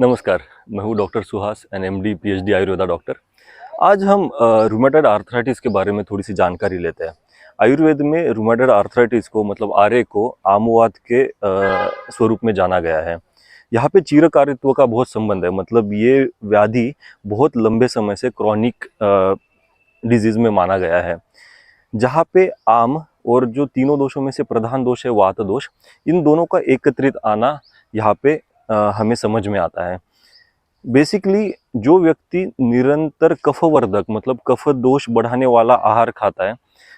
नमस्कार, मैं हूँ doctor Suhas N MD PhD Ayurveda doctor. आज हम रूमेटॉइड आर्थराइटिस के बारे में थोड़ी सी जानकारी लेते हैं। आयुर्वेद में रूमेटॉइड आर्थराइटिस को मतलब आरए को आमवात के स्वरूप में जाना गया है। यहाँ पे चिरकारित्व का बहुत संबंध है, मतलब ये व्याधि बहुत लंबे समय से क्रॉनिक डिजीज में माना गया है। जहाँ पे आम और जो तीनों दोषों में से प्रधान दोष है वात दोष, इन दोनों का एकत्रित आना यहाँ पे हमें समझ में आता है। बेसिकली जो व्यक्ति निरंतर कफवर्धक मतलब कफ दोष बढ़ाने वाला आहार खाता है,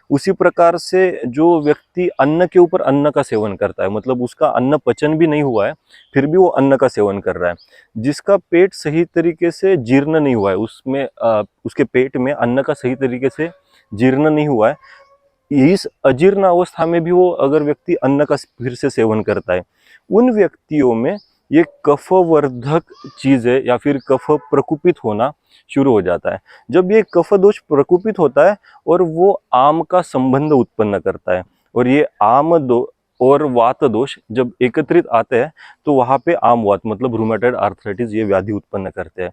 उसी प्रकार से जो व्यक्ति अन्न के ऊपर अन्न का सेवन करता है, मतलब उसका अन्न पचन भी नहीं हुआ है फिर भी वो अन्न का सेवन कर रहा है, जिसका पेट सही तरीके से जीर्ण नहीं हुआ है, उसमें उसके पेट में अन्न का सही तरीके से जीर्ण नहीं हुआ है, इस अजीर्ण अवस्था में भी वो अगर व्यक्ति अन्न का फिर से सेवन करता है, उन व्यक्तियों में ये कफवर्धक चीज़ें या फिर कफ प्रकुपित होना शुरू हो जाता है। जब ये कफ दोष प्रकुपित होता है और वो आम का संबंध उत्पन्न करता है, और ये आम दो और वात दोष जब एकत्रित आते हैं तो वहाँ पे आम वात मतलब रूमेटॉइड आर्थराइटिस ये व्याधि उत्पन्न करते हैं।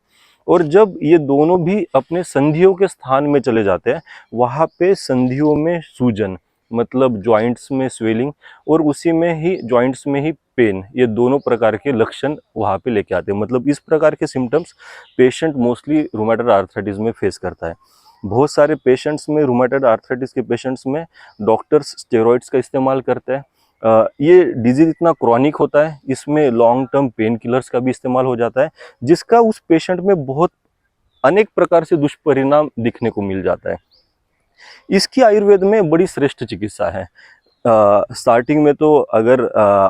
और जब ये दोनों भी अपने संधियों के स्थान में चले जाते हैं, वहाँ पे संधियों में सूजन मतलब जॉइंट्स में स्वेलिंग और उसी में ही जॉइंट्स में ही पेन, ये दोनों प्रकार के लक्षण वहाँ पे लेके आते हैं। मतलब इस प्रकार के symptoms patient mostly rheumatoid arthritis में फेस करता है। बहुत सारे पेशेंट्स में रूमेटॉइड आर्थराइटिस के पेशेंट्स में डॉक्टर्स स्टेरॉइड्स का इस्तेमाल करते हैं। ये डिजीज इतना क्रॉनिक होता है, इसमें लॉन्ग टर्म पेन किलर्स का भी इस्तेमाल हो जाता है, जिसका उस पेशेंट में बहुत अनेक प्रकार से दुष्परिणाम दिखने को मिल जाता है। इसकी आयुर्वेद में बड़ी श्रेष्ठ चिकित्सा है। स्टार्टिंग में तो अगर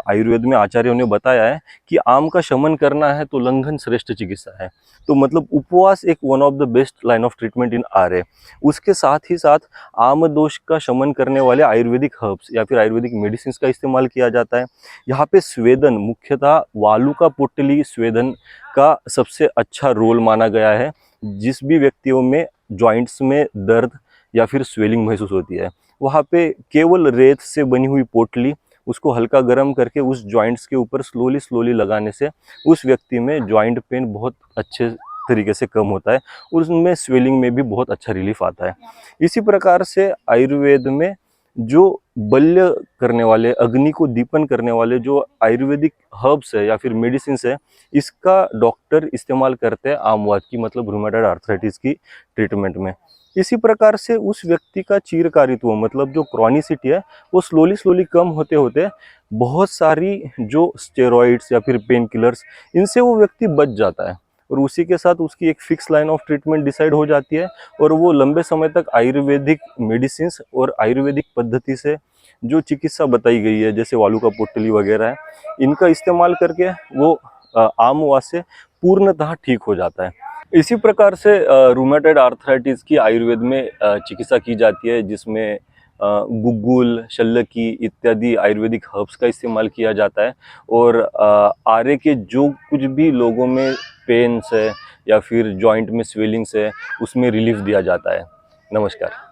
आयुर्वेद में आचार्यों ने बताया है कि आम का शमन करना है तो लंघन श्रेष्ठ चिकित्सा है, तो मतलब उपवास एक one of the best line of treatment in RA. उसके साथ ही साथ आम दोष का शमन करने वाले आयुर्वेदिक हर्ब्स या फिर आयुर्वेदिक मेडिसिन का इस्तेमाल किया जाता है। यहाँ पे स्वेदन, मुख्यतः वालुका पोटली स्वेदन का सबसे अच्छा रोल माना गया है। जिस भी व्यक्तियों में जॉइंट्स में दर्द या फिर स्वेलिंग महसूस होती है, वहाँ पे केवल रेत से बनी हुई पोटली उसको हल्का गर्म करके उस जॉइंट्स के ऊपर स्लोली स्लोली लगाने से उस व्यक्ति में जॉइंट पेन बहुत अच्छे तरीके से कम होता है और उसमें स्वेलिंग में भी बहुत अच्छा रिलीफ आता है। इसी प्रकार से आयुर्वेद में जो बल्य करने वाले, अग्नि को दीपन करने वाले जो आयुर्वेदिक हर्ब्स है या फिर मेडिसिन है, इसका डॉक्टर इस्तेमाल करते हैं आमवात की मतलब रूमेटॉइड आर्थराइटिस की ट्रीटमेंट में। इसी प्रकार से उस व्यक्ति का चिरकारित्व मतलब जो क्रॉनिसिटी है वो स्लोली स्लोली कम होते होते बहुत सारी जो स्टेरॉइड्स या फिर पेन किलर्स, इनसे वो व्यक्ति बच जाता है और उसी के साथ उसकी एक fix line of treatment decide हो जाती है और वो लंबे समय तक आयुर्वेदिक मेडिसिन और आयुर्वेदिक पद्धति से जो चिकित्सा बताई गई है जैसे वालुका पोटली वगैरह है, इनका इस्तेमाल करके वो आमवात से पूर्णतः ठीक हो जाता है। इसी प्रकार से रूमेटॉइड आर्थराइटिस की आयुर्वेद में चिकित्सा की जाती है, जिसमें गुग्गुल, शल्यकी इत्यादि आयुर्वेदिक हर्ब्स का इस्तेमाल किया जाता है और आरे के जो कुछ भी लोगों में पेन्स है या फिर जॉइंट में स्वेलिंग्स है उसमें रिलीफ दिया जाता है। नमस्कार।